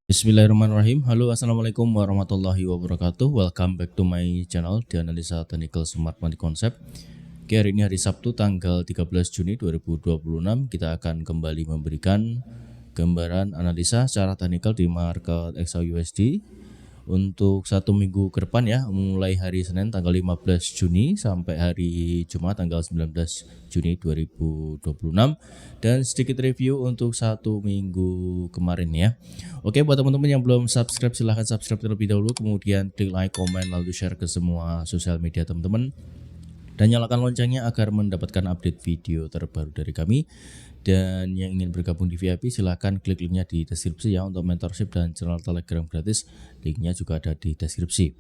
Bismillahirrahmanirrahim. Halo, assalamualaikum warahmatullahi wabarakatuh. Welcome back to my channel di Analisa Technical Smart Money Concept. Oke, hari ini hari Sabtu tanggal 13 Juni 2026. Kita akan kembali memberikan gambaran analisa secara teknikal di market XAUUSD untuk satu minggu ke depan ya, mulai hari Senin tanggal 15 Juni sampai hari Jumat tanggal 19 Juni 2026, dan sedikit review untuk satu minggu kemarin ya. Oke, buat teman-teman yang belum subscribe silahkan subscribe terlebih dahulu, kemudian klik like, komen, lalu share ke semua sosial media teman-teman, dan nyalakan loncengnya agar mendapatkan update video terbaru dari kami. Dan yang ingin bergabung di VIP silahkan klik linknya di deskripsi ya untuk mentorship dan channel Telegram gratis, linknya juga ada di deskripsi.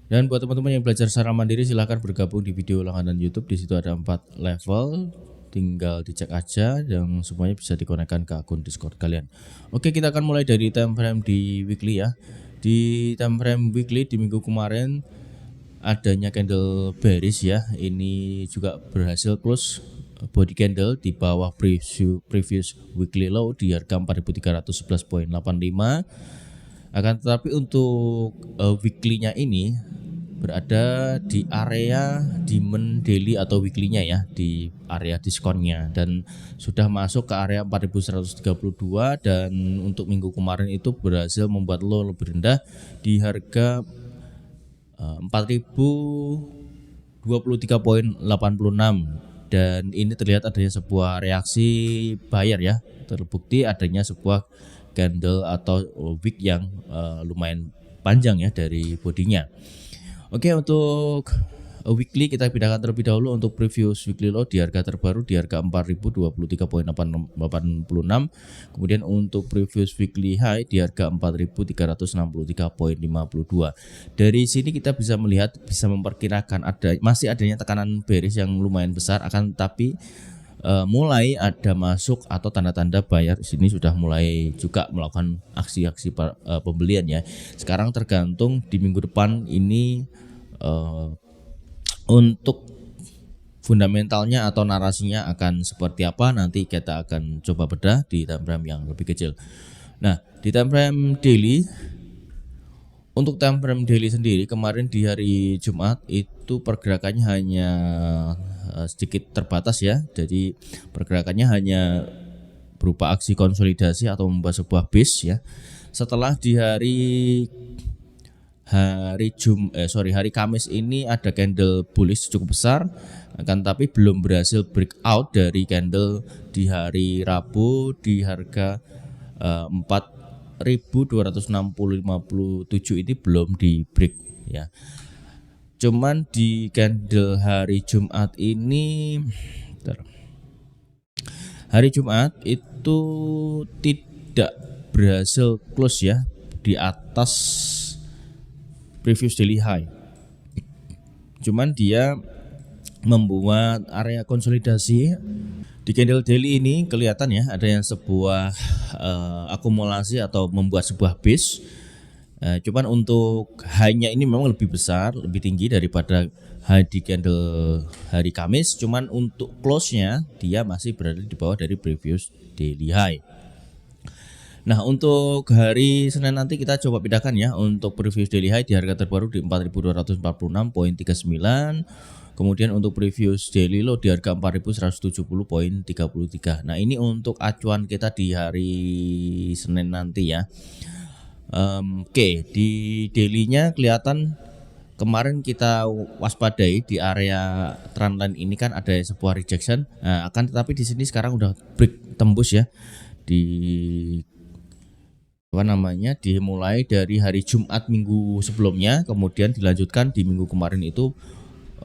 Dan buat teman-teman yang belajar secara mandiri silahkan bergabung di video langganan YouTube. Di situ ada 4 level, tinggal dicek aja yang semuanya bisa dikonekkan ke akun Discord kalian. Oke, kita akan mulai dari time frame di weekly ya. Di time frame weekly di minggu kemarin adanya candle bearish ya. Ini juga berhasil close body candle di bawah previous weekly low di harga 4311.85. Akan tetapi untuk weekly-nya ini berada di area demand daily atau weekly-nya ya, di area diskonnya, dan sudah masuk ke area 4132, dan untuk minggu kemarin itu berhasil membuat low lebih rendah di harga 4023.86, dan ini terlihat adanya sebuah reaksi buyer ya, terbukti adanya sebuah candle atau wick yang lumayan panjang ya dari bodinya. Oke, untuk weekly kita pindahkan terlebih dahulu untuk previous weekly low di harga terbaru di harga 4023.86. Kemudian untuk previous weekly high di harga 4363.52. Dari sini kita bisa melihat, bisa memperkirakan masih adanya tekanan bearish yang lumayan besar, akan tetapi mulai ada masuk atau tanda-tanda buyer di sini sudah mulai juga melakukan aksi-aksi pembelian ya. Sekarang tergantung di minggu depan ini untuk fundamentalnya atau narasinya akan seperti apa, nanti kita akan coba bedah di time frame yang lebih kecil. Nah, di time frame daily, untuk time frame daily sendiri kemarin di hari Jumat itu pergerakannya hanya sedikit terbatas ya. Jadi pergerakannya hanya berupa aksi konsolidasi atau membuat sebuah base ya. Setelah di hari Kamis ini ada candle bullish cukup besar, akan tapi belum berhasil breakout dari candle di hari Rabu di harga 4.260.57 ini belum di break ya. Cuman di candle hari Jumat ini, hari Jumat itu tidak berhasil close ya di atas previous daily high. Cuman dia membuat area konsolidasi di candle daily ini, kelihatan ya ada yang sebuah akumulasi atau membuat sebuah base. Cuman untuk high-nya ini memang lebih besar, lebih tinggi daripada high di candle hari Kamis. Cuman untuk close-nya dia masih berada di bawah dari previous daily high. Nah, untuk hari Senin nanti kita coba bedakan ya. Untuk previous daily high di harga terbaru di 4246.39. Kemudian untuk previous daily low di harga 4170.33. Nah, ini untuk acuan kita di hari Senin nanti ya. Oke, di daily-nya kelihatan kemarin kita waspadai di area trendline ini kan ada sebuah rejection. Nah, akan tetapi di sini sekarang udah break tembus ya. Dimulai dari hari Jumat minggu sebelumnya, kemudian dilanjutkan di minggu kemarin itu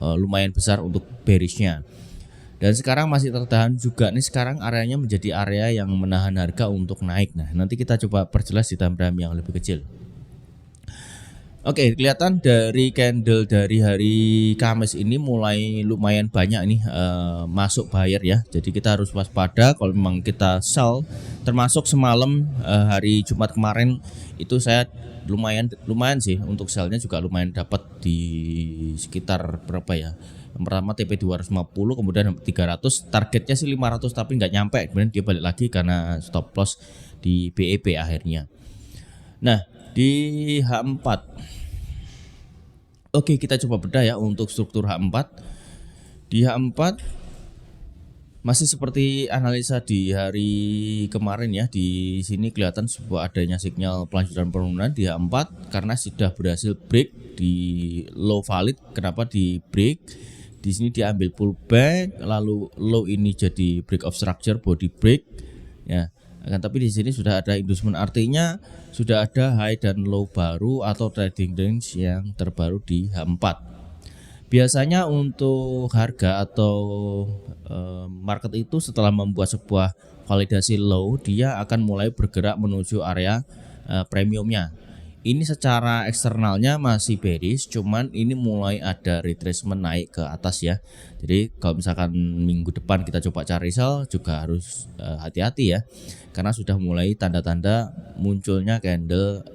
lumayan besar untuk bearishnya. Dan sekarang masih tertahan juga nih, sekarang areanya menjadi area yang menahan harga untuk naik. Nah, nanti kita coba perjelas di time frame yang lebih kecil. Oke, kelihatan dari candle dari hari Kamis ini mulai lumayan banyak nih masuk buyer ya. Jadi kita harus waspada kalau memang kita sell. Termasuk semalam hari Jumat kemarin itu saya lumayan sih untuk sellnya juga lumayan dapat di sekitar berapa ya. Yang pertama TP 250, kemudian 300, targetnya sih 500 tapi nggak nyampe. Kemudian dia balik lagi karena stop loss di BEP akhirnya. Nah, di H4. Oke, kita coba bedah ya untuk struktur H4. Di H4 masih seperti analisa di hari kemarin ya. Di sini kelihatan sebuah adanya sinyal pelanjutan penurunan di H4 karena sudah berhasil break di low valid. Kenapa di break? Di sini diambil pullback, lalu low ini jadi break of structure, body break ya. Tapi di sini sudah ada inducement, artinya sudah ada high dan low baru atau trading range yang terbaru di H4. Biasanya untuk harga atau market itu setelah membuat sebuah validasi low, dia akan mulai bergerak menuju area premiumnya. Ini secara eksternalnya masih bearish, cuman ini mulai ada retracement naik ke atas ya. Jadi kalau misalkan minggu depan kita coba cari sell juga harus hati-hati ya, karena sudah mulai tanda-tanda munculnya candle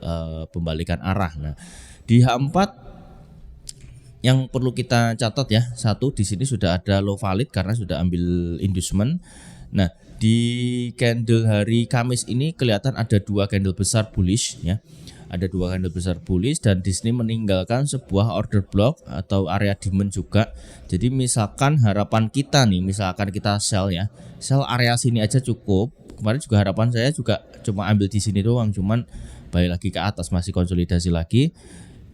pembalikan arah. Nah, di H4 yang perlu kita catat ya, satu di sini sudah ada low valid karena sudah ambil inducement. Nah, di candle hari Kamis ini kelihatan ada dua candle besar bullish ya. Ada dua candle besar bullish dan di sini meninggalkan sebuah order block atau area demand juga. Jadi misalkan harapan kita nih, misalkan kita sell ya, sell area sini aja cukup. Kemarin juga harapan saya juga cuma ambil di sini doang, cuman balik lagi ke atas masih konsolidasi lagi.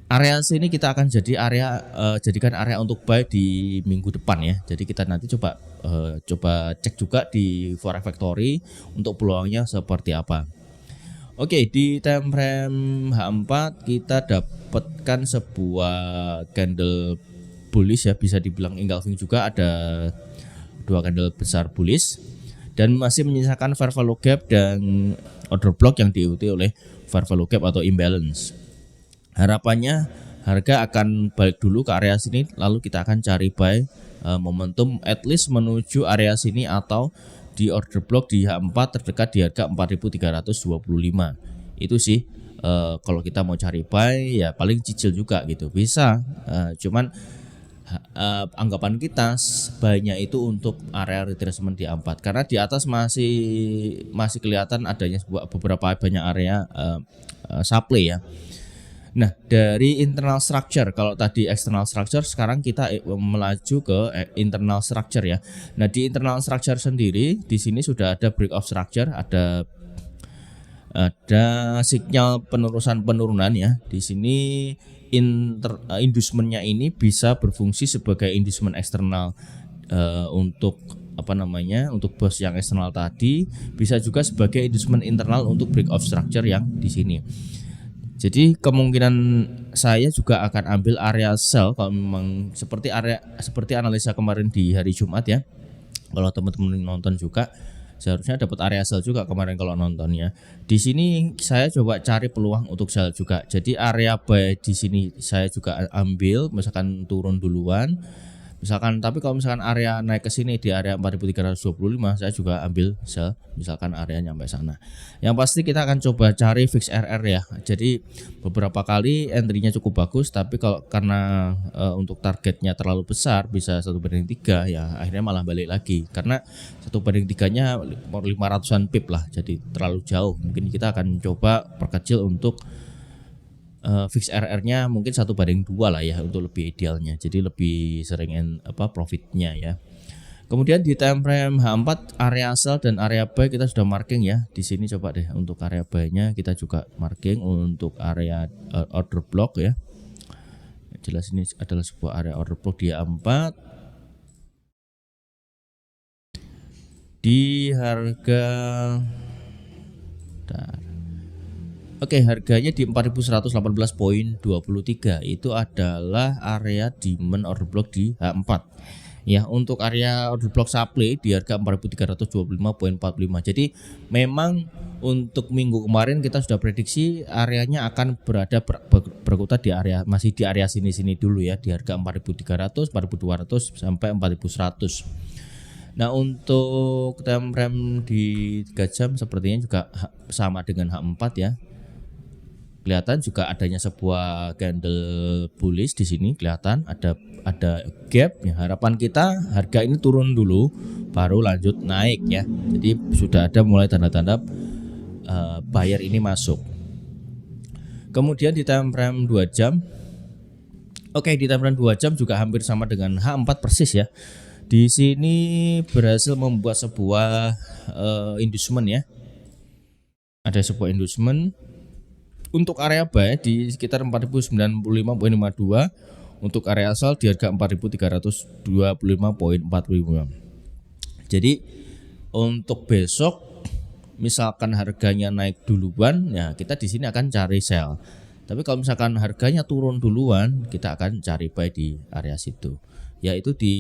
Area sini kita akan jadi jadikan area untuk buy di minggu depan ya. Jadi kita nanti coba cek juga di Forex Factory untuk peluangnya seperti apa. Oke, di time frame H4 kita dapatkan sebuah candle bullish ya, bisa dibilang engulfing juga, ada dua candle besar bullish dan masih menyisakan fair value gap dan order block yang diikuti oleh fair value gap atau imbalance. Harapannya harga akan balik dulu ke area sini, lalu kita akan cari buy momentum at least menuju area sini atau di order block di H4 terdekat di harga 4.325. Itu sih kalau kita mau cari buy ya paling cicil juga gitu bisa, cuman anggapan kita sebanyak itu untuk area retracement di A4 karena di atas masih kelihatan adanya beberapa banyak area supply ya. Nah, dari internal structure, kalau tadi external structure, sekarang kita melaju ke internal structure ya. Nah, di internal structure sendiri di sini sudah ada break of structure, ada sinyal penurunan ya. Di sini inducementnya ini bisa berfungsi sebagai inducement eksternal untuk untuk bos yang eksternal tadi, bisa juga sebagai inducement internal untuk break of structure yang di sini. Jadi kemungkinan saya juga akan ambil area sell kalau memang seperti analisa kemarin di hari Jumat ya. Kalau teman-teman nonton juga seharusnya dapat area sell juga kemarin kalau nontonnya. Di sini saya coba cari peluang untuk sell juga. Jadi area buy di sini saya juga ambil, misalkan turun duluan. Misalkan, tapi kalau misalkan area naik ke sini di area 4.325 saya juga ambil sell misalkan area nyampe sana. Yang pasti kita akan coba cari fix RR ya. Jadi beberapa kali entry-nya cukup bagus, tapi kalau karena untuk targetnya terlalu besar bisa 1/3 ya akhirnya malah balik lagi karena 1/3-nya 500-an pip lah, jadi terlalu jauh. Mungkin kita akan coba perkecil untuk fix RR-nya mungkin 1/2 lah ya untuk lebih idealnya, jadi lebih sering profitnya ya. Kemudian di time frame H4 area sell dan area buy kita sudah marking ya. Di sini coba deh untuk area buy-nya kita juga marking untuk area order block ya. Jelas ini adalah sebuah area order block di A4 di harga Oke, harganya di 4118.23 itu adalah area demand order block di H4. Ya, untuk area order block supply di harga 4.325,45. Jadi memang untuk minggu kemarin kita sudah prediksi areanya akan berkutat di area masih di area sini-sini dulu ya, di harga 4.300, 4.200 sampai 4.100. Nah, untuk time frame di 3 jam sepertinya juga sama dengan H4 ya. Kelihatan juga adanya sebuah candle bullish di sini, kelihatan ada gap ya. Harapan kita harga ini turun dulu baru lanjut naik ya. Jadi sudah ada mulai tanda-tanda buyer ini masuk. Kemudian di time frame 2 jam. Oke, di time frame 2 jam juga hampir sama dengan H4 persis ya. Di sini berhasil membuat sebuah inducement ya. Ada sebuah inducement untuk area buy di sekitar 4095,52, untuk area sell di harga 4325,45. Jadi untuk besok misalkan harganya naik duluan ya kita di sini akan cari sell. Tapi kalau misalkan harganya turun duluan kita akan cari buy di area situ, yaitu di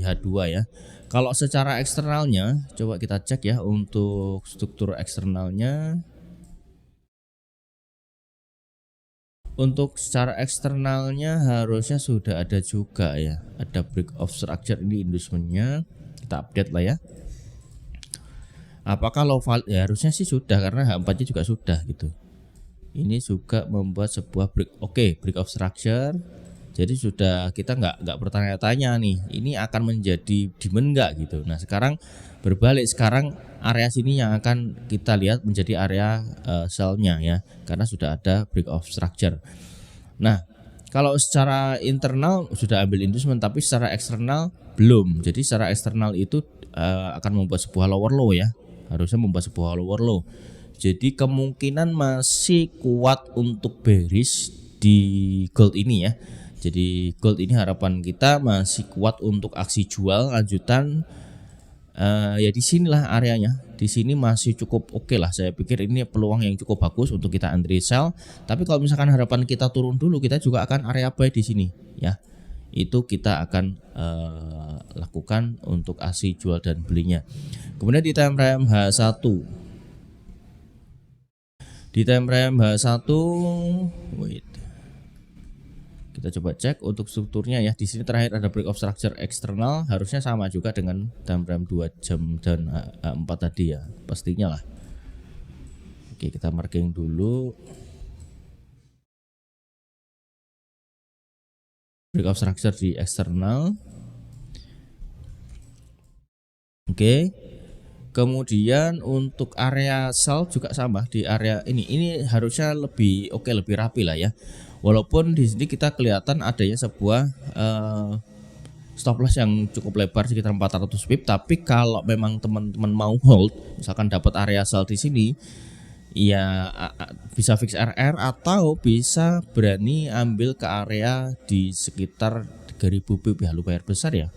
H2 ya. Kalau secara eksternalnya coba kita cek ya, untuk struktur eksternalnya. Untuk secara eksternalnya harusnya sudah ada juga ya, ada break of structure ini inducementnya, kita update lah ya. Apakah low value? Ya harusnya sih sudah, karena H4 nya juga sudah gitu. Ini juga membuat sebuah break of structure. Jadi sudah, kita nggak bertanya-tanya nih, ini akan menjadi demand nggak gitu. Nah sekarang berbalik, sekarang area sini yang akan kita lihat menjadi area sell-nya ya, karena sudah ada break of structure. Nah kalau secara internal sudah ambil inducement, tapi secara eksternal belum. Jadi secara eksternal itu akan membuat sebuah lower low ya, harusnya membuat sebuah lower low. Jadi kemungkinan masih kuat untuk bearish di gold ini ya. Jadi gold ini harapan kita masih kuat untuk aksi jual lanjutan. Ya di sinilah areanya. Di sini masih cukup oke lah. Saya pikir ini peluang yang cukup bagus untuk kita entry sell. Tapi kalau misalkan harapan kita turun dulu, kita juga akan area buy di sini ya. Itu kita akan lakukan untuk aksi jual dan belinya. Kemudian di time frame H1. Di time frame H1, kita coba cek untuk strukturnya ya. Di sini terakhir ada break of structure eksternal, harusnya sama juga dengan time frame 2 jam dan 4 tadi ya, pastinya lah. Oke, kita marking dulu. Break of structure di eksternal. Oke. Kemudian untuk area sell juga sama di area ini. Ini harusnya lebih lebih rapi lah ya. Walaupun di sini kita kelihatan adanya sebuah stop loss yang cukup lebar sekitar 400 pip, tapi kalau memang teman-teman mau hold, misalkan dapat area sell di sini, ya bisa fix RR atau bisa berani ambil ke area di sekitar 3000 pip ya, lumayan besar ya.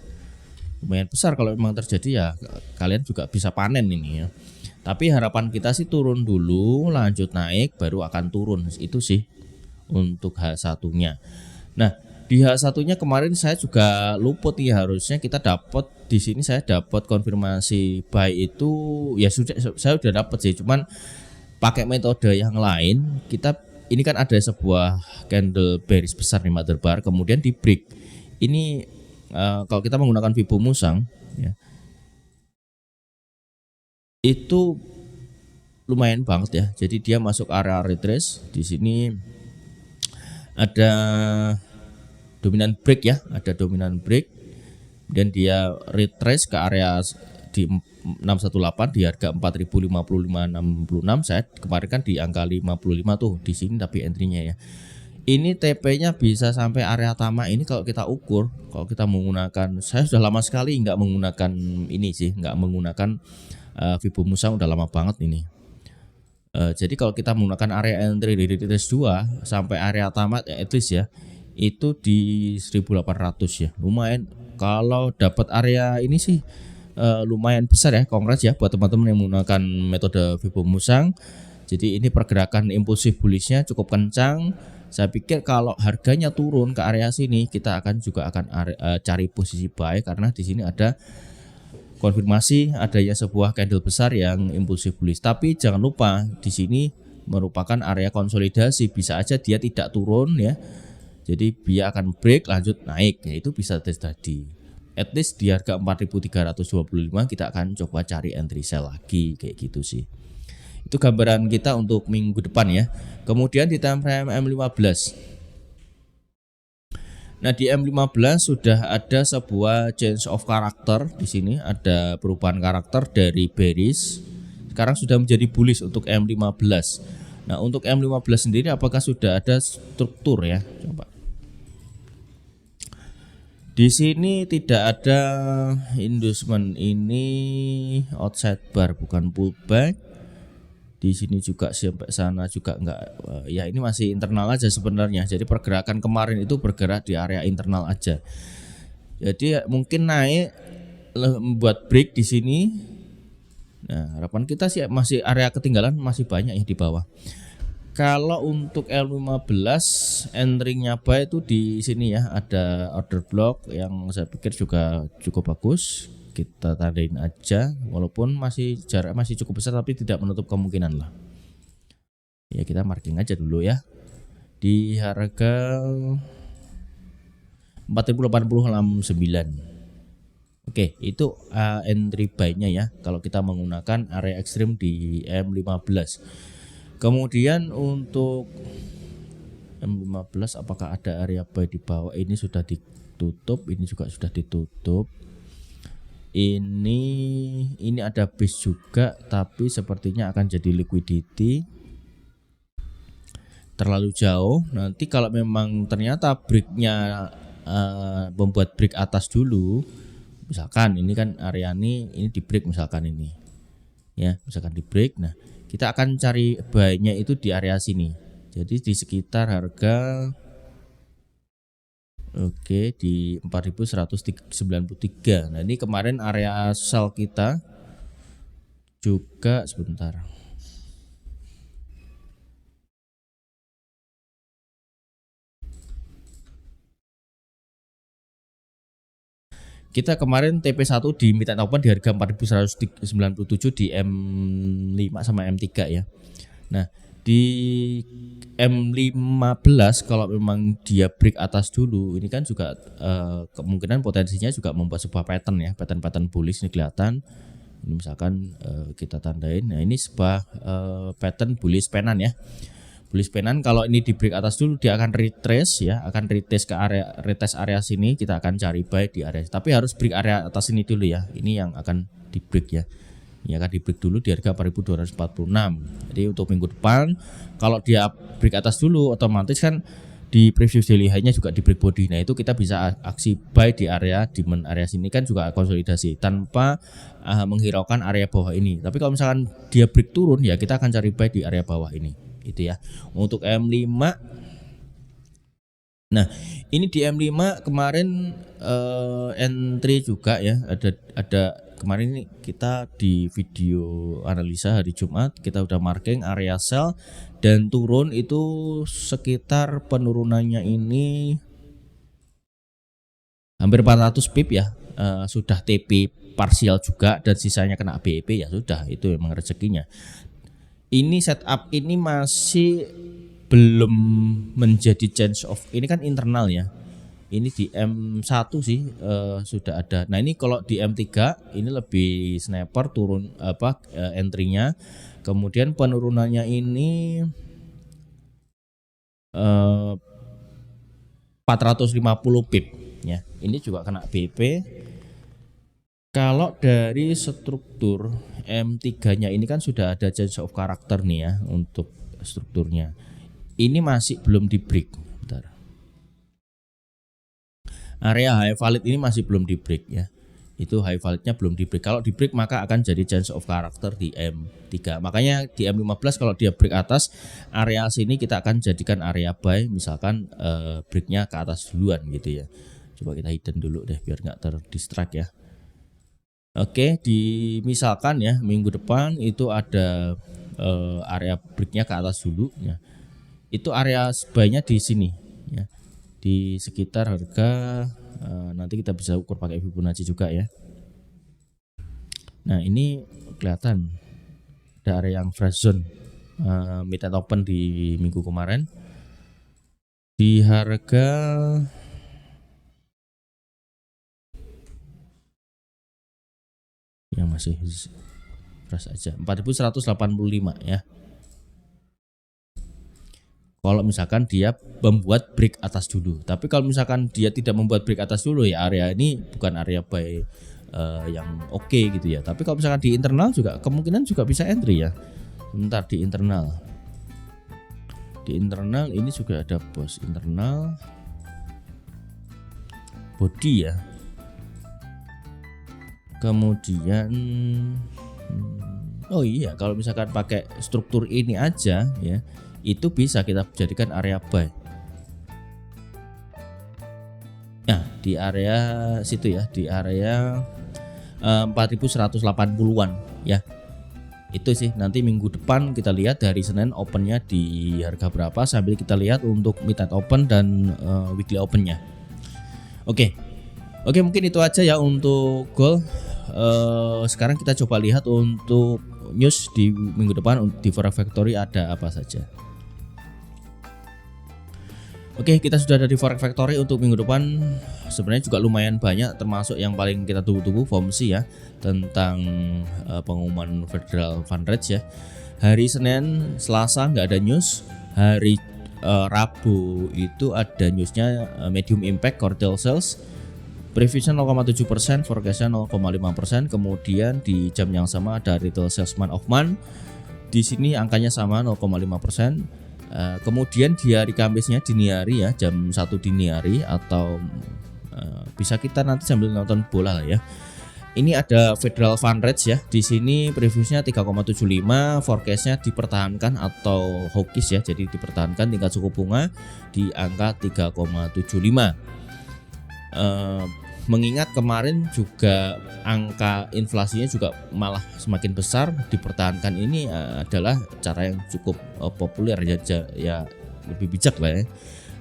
Lumayan besar kalau memang terjadi ya, kalian juga bisa panen ini ya. Tapi harapan kita sih turun dulu, lanjut naik baru akan turun. Itu sih untuk H1-nya. Nah, di H1-nya kemarin saya juga luput ya, harusnya kita dapat di sini, saya dapat konfirmasi buy itu ya, sudah saya sudah dapat sih, cuman pakai metode yang lain. Kita ini kan ada sebuah candle bearish besar di mother bar, kemudian di break. Ini kalau kita menggunakan Fibo Musang ya, itu lumayan banget ya. Jadi dia masuk area retrace. Di sini ada dominan break ya, ada dominan break, dan dia retrace ke area di 618 di harga 4055,66. Saya kemarin kan di angka 55 tuh di sini tapi entry-nya ya. Ini TP-nya bisa sampai area tamak ini. Kalau kita ukur, kalau kita menggunakan, saya sudah lama sekali nggak menggunakan ini sih, nggak menggunakan Fibo Musang, udah lama banget ini. Jadi kalau kita menggunakan area entry dari retrace 2 sampai area tamat ya, at least ya itu di 1800 ya, lumayan. Kalau dapat area ini sih lumayan besar ya. Congrats ya buat teman-teman yang menggunakan metode Fibo Musang. Jadi ini pergerakan impulsif bullishnya cukup kencang. Saya pikir kalau harganya turun ke area sini, kita akan cari posisi buy karena di sini ada konfirmasi adanya sebuah candle besar yang impulsif bullish. Tapi jangan lupa di sini merupakan area konsolidasi, bisa aja dia tidak turun ya. Jadi dia akan break lanjut naik, ya itu bisa terjadi. At least di harga 4.325 kita akan coba cari entry sell lagi kayak gitu sih. Itu gambaran kita untuk minggu depan ya. Kemudian di time frame M15. Nah, di M15 sudah ada sebuah change of character di sini, ada perubahan karakter dari bearish sekarang sudah menjadi bullish untuk M15. Nah, untuk M15 sendiri apakah sudah ada struktur ya? Coba. Di sini tidak ada inducement, ini outside bar bukan pullback. Di sini juga sampai sana juga enggak, ya ini masih internal aja sebenarnya. Jadi pergerakan kemarin itu bergerak di area internal aja. Jadi mungkin naik membuat break di sini. Nah, harapan kita sih masih area ketinggalan masih banyak ya di bawah. Kalau untuk L15 entry-nya buy itu di sini ya, ada order block yang saya pikir juga cukup bagus. Kita tandain aja walaupun masih jarak masih cukup besar tapi tidak menutup kemungkinan lah. Ya kita marking aja dulu ya. Di harga 408069. Oke, itu entry buy-nya ya kalau kita menggunakan area ekstrim di M15. Kemudian untuk M15 apakah ada area buy di bawah? Ini sudah ditutup, ini juga sudah ditutup. Ini ada base juga tapi sepertinya akan jadi liquidity terlalu jauh. Nanti kalau memang ternyata breaknya membuat break atas dulu, misalkan ini kan area ini di break misalkan ini ya, misalkan di break, nah kita akan cari buy-nya itu di area sini. Jadi di sekitar harga di 4193. Nah, ini kemarin area sell kita juga sebentar. Kita kemarin TP1 di midnight open di harga 4197 di M5 sama M3 ya. Nah, di M15 kalau memang dia break atas dulu, ini kan juga kemungkinan potensinya juga membuat sebuah pattern ya, pattern bullish ini kelihatan. Ini misalkan kita tandain. Nah, ini sebuah pattern bullish penan ya. Bullish penan kalau ini di break atas dulu dia akan retrace ya, akan retest ke area sini, kita akan cari buy di area. Tapi harus break area atas ini dulu ya. Ini yang akan di break ya. Ini akan di break dulu di harga 4246. Jadi untuk minggu depan kalau dia break atas dulu otomatis kan di previous daily high-nya juga di break body. Nah, itu kita bisa aksi buy di area demand area sini kan juga konsolidasi tanpa menghiraukan area bawah ini. Tapi kalau misalkan dia break turun ya kita akan cari buy di area bawah ini. Itu ya. Untuk M5. Nah, ini di M5 kemarin entry juga ya, ada kemarin ini kita di video analisa hari Jumat kita udah marking area sell dan turun itu sekitar penurunannya ini hampir 400 pip ya. Sudah TP parsial juga dan sisanya kena BEP ya sudah, itu memang rezekinya. Ini setup ini masih belum menjadi change of, ini kan internal ya. Ini di M1 sih sudah ada. Nah, ini kalau di M3 ini lebih sniper turun entry-nya. Kemudian penurunannya ini 450 pip ya. Ini juga kena BP. Kalau dari struktur M3-nya ini kan sudah ada change of character nih ya untuk strukturnya. Ini masih belum di break. Bentar. Area high valid ini masih belum di break ya. Itu high validnya belum di break. Kalau di break maka akan jadi change of character di M3. Makanya di M15 kalau dia break atas area sini kita akan jadikan area buy, misalkan breaknya ke atas duluan gitu ya. Coba kita hidden dulu deh biar nggak terdistract ya. Oke, misalkan ya minggu depan itu ada area breaknya ke atas dulu ya. Itu area buy-nya di sini ya, di sekitar harga nanti kita bisa ukur pakai Fibonacci juga ya. Nah ini kelihatan ada area yang fresh zone mid and open di minggu kemarin di harga yang masih fresh aja 4185 ya. Kalau misalkan dia membuat break atas dulu, tapi kalau misalkan dia tidak membuat break atas dulu ya area ini bukan area buy yang oke gitu ya. Tapi kalau misalkan di internal juga kemungkinan juga bisa entry ya. Sebentar, di internal ini juga ada bos internal body ya. Kemudian oh iya, kalau misalkan pakai struktur ini aja ya, itu bisa kita jadikan area buy. Nah, di area situ ya, di area 4180-an ya. Itu sih nanti minggu depan kita lihat dari Senin opennya di harga berapa sambil kita lihat untuk midnight open dan weekly opennya. Oke, mungkin itu aja ya untuk gold. Sekarang kita coba lihat untuk news di minggu depan di Forex Factory ada apa saja. Oke, kita sudah ada di Forex Factory untuk minggu depan. Sebenarnya juga lumayan banyak, termasuk yang paling kita tunggu-tunggu FOMC ya, tentang pengumuman Federal Fund Rate ya. Hari Senin, Selasa nggak ada news. Hari Rabu itu ada newsnya medium impact core retail sales. Prevision 0,7%, forecastnya 0,5%. Kemudian di jam yang sama ada retail sales month of month. Di sini angkanya sama 0,5%. Kemudian di hari Kamisnya dini hari ya, jam 1 dini hari atau bisa kita nanti sambil nonton bola lah ya. Ini ada Federal Fund Rate ya. Di sini previewsnya 3,75, forecastnya dipertahankan atau hawkish ya. Jadi dipertahankan tingkat suku bunga di angka 3,75. Mengingat kemarin juga angka inflasinya juga malah semakin besar, dipertahankan ini adalah cara yang cukup populer ya lebih bijak lah ya.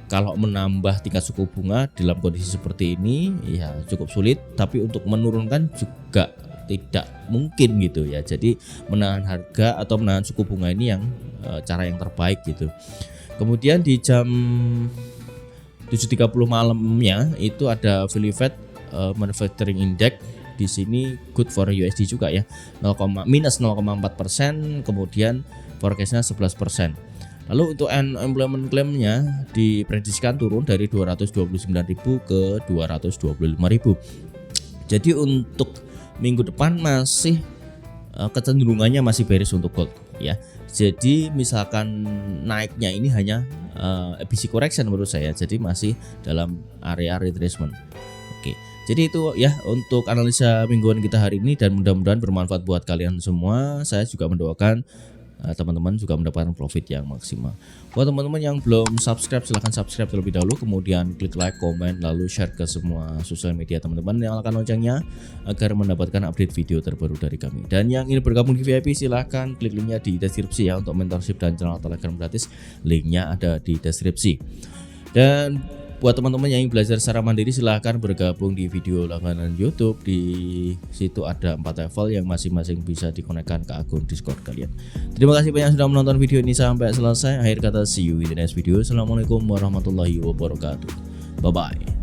Kalau menambah tingkat suku bunga dalam kondisi seperti ini ya cukup sulit, tapi untuk menurunkan juga tidak mungkin gitu ya. Jadi menahan harga atau menahan suku bunga ini yang cara yang terbaik gitu. Kemudian di jam 7.30 malamnya itu ada Philly Fed Manufacturing Index. Di sini good for USD juga ya, minus 0,4%, kemudian forecastnya 11%. Lalu untuk unemployment claimnya diprediksikan turun dari 229.000 ke 225.000. Jadi untuk minggu depan masih kecenderungannya masih bearish untuk gold ya. Jadi misalkan naiknya ini hanya ABC correction menurut saya, jadi masih dalam area retracement. Oke, jadi itu ya untuk analisa mingguan kita hari ini, dan mudah-mudahan bermanfaat buat kalian semua. Saya juga mendoakan teman-teman juga mendapatkan profit yang maksimal. Buat teman-teman yang belum subscribe, silahkan subscribe terlebih dahulu, kemudian klik like, komen, lalu share ke semua sosial media teman-teman, nyalakan loncengnya agar mendapatkan update video terbaru dari kami. Dan yang ingin bergabung di VIP silahkan klik linknya di deskripsi ya, untuk mentorship dan channel Telegram gratis, linknya ada di deskripsi. Dan buat teman-teman yang ingin belajar secara mandiri silahkan bergabung di video langganan YouTube. Di situ ada 4 level yang masing-masing bisa dikonekkan ke akun Discord kalian. Terima kasih banyak sudah menonton video ini sampai selesai. Akhir kata, see you in the next video. Assalamualaikum warahmatullahi wabarakatuh. Bye bye.